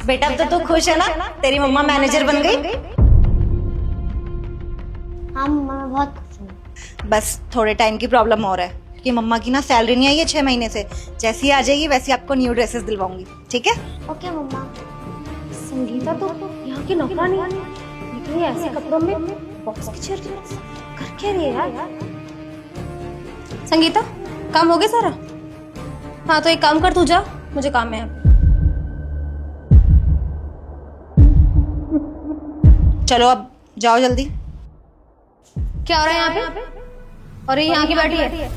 बेटा अब तो तू खुश है ना, तेरी मम्मा मैनेजर बन गई। हाँ मम्मा, मैं बहुत खुश हूँ। बस थोड़े टाइम की प्रॉब्लम और है कि मम्मा की ना सैलरी नहीं आई है 6 महीने से। जैसी आ जाएगी वैसे आपको न्यू ड्रेसेस दिलवाऊंगी, ठीक है? ओके मम्मा। संगीता तो यहाँ की नौकरानी है, लेकिन ये ऐसे कपड़ों में बॉक्स की चेयर कर क्या रही है यार? संगीता, काम हो गया सारा? हाँ तो एक काम कर, तू जा, मुझे काम है यहाँ पे। चलो अब जाओ जल्दी। क्या हो रहा है यहाँ पे? और ये यहाँ की बैठी है?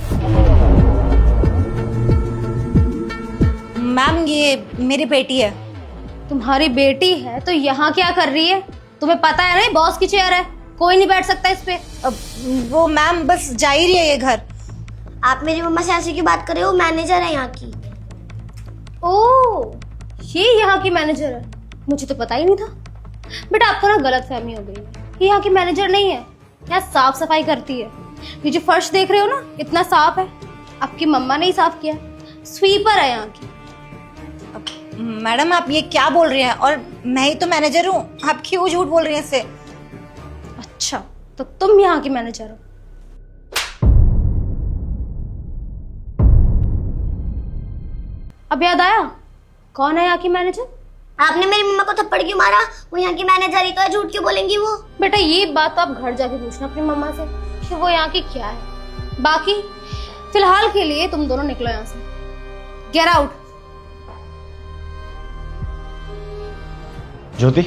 मैम ये मेरी बेटी है। तुम्हारी बेटी है तो यहाँ क्या कर रही है? तुम्हें पता है ना बॉस की चेयर है, कोई नहीं बैठ सकता इस पे। वो मैम बस जा ही रही है ये घर। आप मेरी मम्मा से ऐसे क्यों बात कर रहे हो? मैनेजर है यहाँ की। ओह, ये यहाँ की मैनेजर है, मुझे तो पता ही नहीं था। बेटा आपको ना गलत फहमी हो गई है, ये यहाँ की मैनेजर नहीं है, यहाँ साफ सफाई करती है। ये जो फर्श देख रहे हो ना, इतना साफ है, आपकी मम्मा ने ही साफ किया, स्वीपर है यहाँ की। मैडम आप ये क्या बोल रही हैं? और मैं ही तो मैनेजर हूँ, आप क्यों झूठ बोल रही हैं इससे? अच्छा तो तुम यहाँ की मैनेजर हो? अब याद आया कौन है यहाँ की मैनेजर? आपने मेरी मम्मा को थप्पड़ क्यों मारा? वो यहाँ की मैनेजर ही तो है, झूठ क्यों बोलेंगी वो? बेटा ये बात तो आप घर जाके पूछना अपनी मम्मा से कि वो यहाँ की क्या है। बाकी फिलहाल के लिए तुम दोनों निकलो यहाँ से, गेट आउट। ज्योति,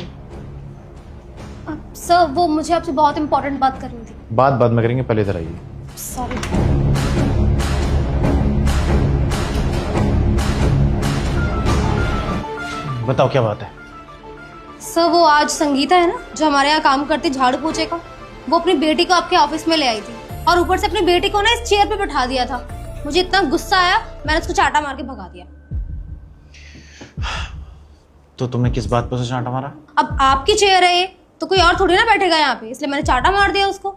सर वो मुझे आपसे बहुत इंपॉर्टेंट बात करनी थी। बात बाद में करेंगे, पहले इधर आइए। सॉरी। बताओ क्या बात है? सर वो आज संगीता है ना, जो हमारे यहाँ काम करती झाड़ू पोछे का, वो अपनी बेटी को आपके ऑफिस में ले आई थी और ऊपर से अपनी बेटी को ना इस चेयर पे बैठा दिया था। मुझे इतना गुस्सा आया, मैंने उसको चाटा मार के भगा दिया। तो तुमने किस बात पर उसे चांटा मारा? अब आपकी चेयर है ये, तो कोई और थोड़ी ना बैठेगा यहाँ पे, इसलिए मैंने चाटा मार दिया उसको।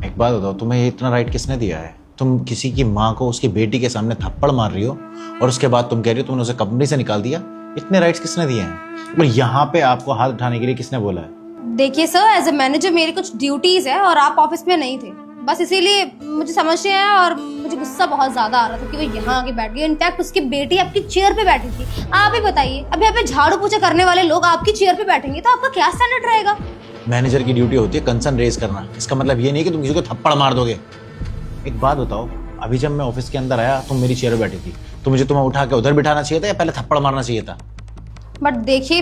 एक बात बताओ, तुम्हें ये इतना राइट किसने दिया है? तुम किसी की माँ को उसकी बेटी के सामने थप्पड़ मार रही हो और उसके बाद तुम कह रही हो तुमने उसे कंपनी से निकाल दिया। इतने राइट्स किसने दिए हैं? और यहाँ पे आपको हाथ उठाने के लिए किसने बोला है? देखिए सर, एज ए मैनेजर मेरी कुछ ड्यूटीज है और आप ऑफिस में नहीं थे, बस इसीलिए मुझे समझ नहीं आया और मुझे गुस्सा बहुत ज्यादा आ रहा था कि वो यहाँ आके बैठ गई। इनफैक्ट उसकी बेटी आपकी चेयर पे बैठी थी। आप ही बताइए, अब यहाँ पे झाड़ू पोछा करने वाले लोग आपकी चेयर पे बैठेंगे तो आपका क्या स्टैंडर्ड रहेगा? मैनेजर की ड्यूटी होती है कंसर्न रेज करना, इसका मतलब ये नहीं कि तुम किसी को थप्पड़ मार दोगे। एक बात बताओ, अभी जब मैं ऑफिस के अंदर आया तुम मेरी चेयर पे बैठी थी, तो मुझे तुम्हें उठा के उधर बिठाना चाहिए था या पहले थप्पड़ मारना चाहिए था? बट देखिए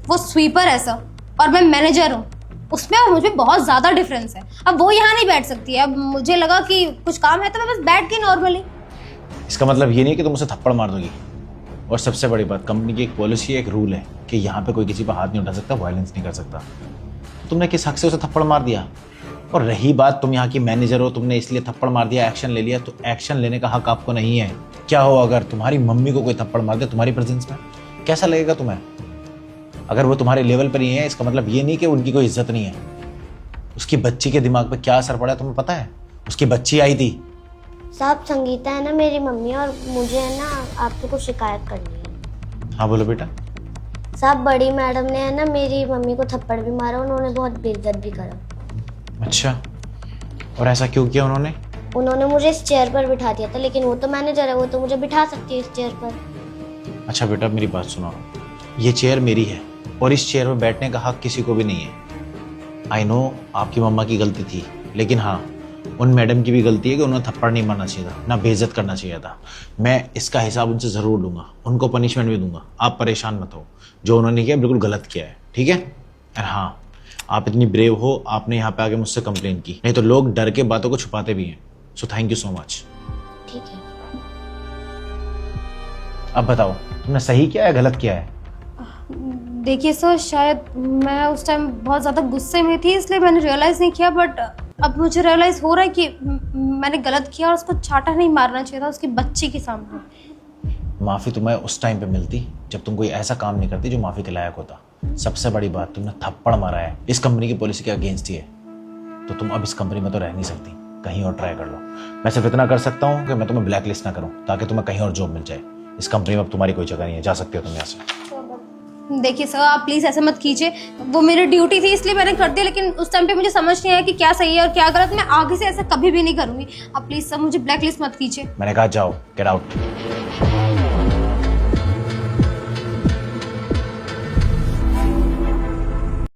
वो स्वीपर है सर और मैं मैनेजर हूँ, उसमें और मुझे बहुत ज्यादा डिफरेंस है। अब वो यहाँ नहीं बैठ सकती है, अब मुझे लगा कि कुछ काम है तो मैं बस बैठ गई नॉर्मली। इसका मतलब ये नहीं कि तुम उसे थप्पड़ मार दोगी। और सबसे बड़ी बात, कंपनी की एक पॉलिसी है, एक रूल है कि यहाँ पे कोई किसी पर हाथ नहीं उठा सकता, वायलेंस नहीं कर सकता। तुमने किस हक से उसे थप्पड़ मार दिया? और रही बात तुम यहाँ की मैनेजर हो, तुमने इसलिए थप्पड़ मार दिया, एक्शन ले लिया, तो एक्शन लेने का हक आपको नहीं है। क्या हो अगर तुम्हारी मम्मी को कोई थप्पड़ मार दे तुम्हारी प्रेजेंस में, कैसा लगेगा तुम्हें? अगर वो तुम्हारे लेवल पर ही है, इसका मतलब ये नहीं कि उनकी कोई इज्जत नहीं है। उसकी बच्ची के दिमाग पे क्या असर पड़ा तुम्हें पता है? उसकी बच्ची आई थी। साहब संगीता है ना मेरी मम्मी, और मुझे है ना आपसे कुछ शिकायत करनी है। हाँ बोलो बेटा। साहब बड़ी मैडम ने है ना मेरी मम्मी को थप्पड़ भी मारा, उन्होंने बहुत बेइज्जत भी करा। अच्छा, और ऐसा क्यों किया उन्होंने? उन्होंने मुझे इस चेयर पर बिठा दिया था, लेकिन वो तो मैनेजर है, वो तो मुझे बिठा सकती है इस चेयर पर। अच्छा बेटा मेरी बात सुनो, ये चेयर मेरी है और इस चेयर में बैठने का हक किसी को भी नहीं है। आई नो आपकी मम्मा की गलती थी, लेकिन हाँ उन मैडम की भी गलती है कि उन्हें थप्पड़ नहीं मारना चाहिए था, ना बेइज्जत करना चाहिए था। मैं इसका हिसाब उनसे ज़रूर लूँगा, उनको पनिशमेंट भी दूंगा, आप परेशान मत हो। जो उन्होंने किया बिल्कुल गलत किया है, ठीक है? और हाँ आप इतनी ब्रेव हो, आपने यहाँ पे आके मुझसे कंप्लेन की, नहीं तो लोग डर के बातों को छुपाते भी हैं। So thank you so much. ठीक है। अब बताओ तुमने सही किया है गलत किया है? देखिए सर, शायद मैं उस टाइम बहुत ज़्यादा गुस्से में थी इसलिए मैंने रियलाइज़ नहीं किया, बट अब मुझे रियलाइज़ हो रहा है कि मैंने गलत किया और उसको चाटा नहीं मारना चाहिए था उसकी बच्ची के सामने। माफ़ी तुम्हें उस टाइम पे मिलती जब तुम कोई ऐसा काम नहीं करती जो माफ़ी के लायक होता। सबसे बड़ी बात, तुमने थप्पड़ मारा है, इस कंपनी की पॉलिसी के अगेंस्ट ही है, तो तुम अब इस कंपनी में तो रह नहीं सकती, कहीं और ट्राई कर लो। मैं सिर्फ इतना कर सकता हूँ कि मैं तुम्हें ब्लैक लिस्ट ना करूँ, ताकि तुम्हें कहीं और जॉब मिल जाए। इस कंपनी में अब तुम्हारी कोई जगह नहीं है, जा सकते हो तुम यहाँ से। देखिए सर, आप प्लीज ऐसा मत कीजिए, वो मेरी ड्यूटी थी इसलिए मैंने कर दिया, लेकिन उस टाइम पे मुझे समझ नहीं आया कि क्या सही है और क्या गलत। मैं आगे से ऐसा कभी भी नहीं करूंगी। आप प्लीज सर मुझे ब्लैक लिस्ट मत कीजिए। मैंने कहा जाओ, गेट आउट।